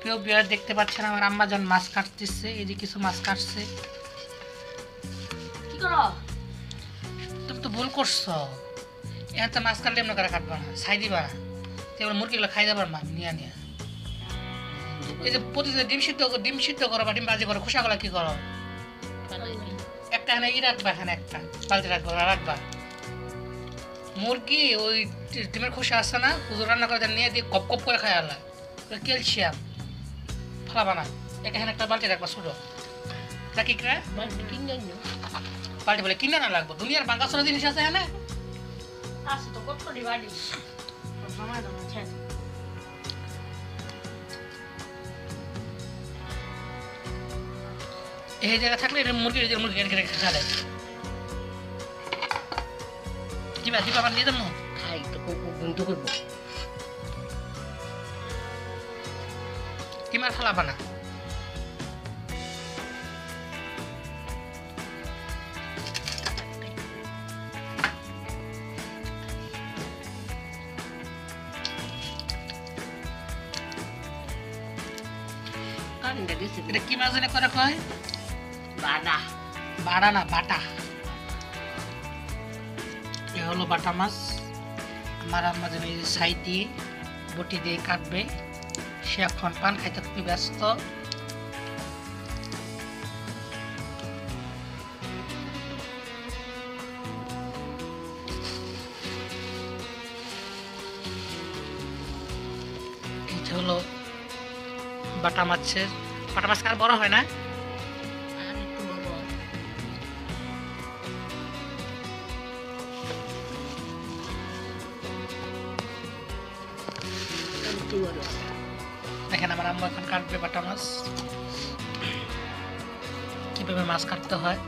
প্রিয় ভিউয়ার দেখতে পাচ্ছেন আমার আম্মা যখন মাছ কাটতেছে, এই যে কিছু মাছ কাটছে। কি করো? তুমি তো ভুল করছো, এখন তো মাছ কাটলে এমন করে কাটবা না, ছাই দিবা না, এবার মুরগিগুলো খাই যাবার মা নিয়ে নিয়ে। এই যে প্রতিদিন ডিম সিদ্ধ করো বা ডিম ভাজি করো, খোসাগুলো কি করো? একটা এখানে রাখবা, এখানে একটা বালতি রাখবা। মুরগি ওই ডিমের খোসা আসছে না, হুজুর রান্না করে নিয়ে দিয়ে কপ কপ করে খাই আলা, ক্যালসিয়াম ফেলাবা না। এখানে একটা বালতি রাখবা ছোটো, নাকি বালতি বলে কিনে না লাগবো, দুনিয়ার বাঙ্গা ছোটো জিনিস আছে এখানে। আসো তো কত করি বাড়ি সময় দাও না ছেড়ে। এই জায়গা থাকলে এটা মুরগি রেখে খা দেয়। দিবা আবার নিয়ে যাবো, খাই তো বন্ধ করবো। ডিম আর ফেলাবা না। এটা কি মাছ জানি করে কয়? বাটা। বাড়া না, বাটা। এ হলো বাটা মাছ। আমার আম্মা যেন এই যে ছাই দিয়ে বটি দিয়ে কাটবে, সে এখন পান খাইতে খুবই ব্যস্ত। এটা হলো বাটা মাছের, বাটা মাছ আর বড় হয় না। আর একটু বড়। একটু বড়। দেখেন আমার আম্মা এখন কাটবে বাটা মাছ, কিভাবে মাছ কাটতে হয়।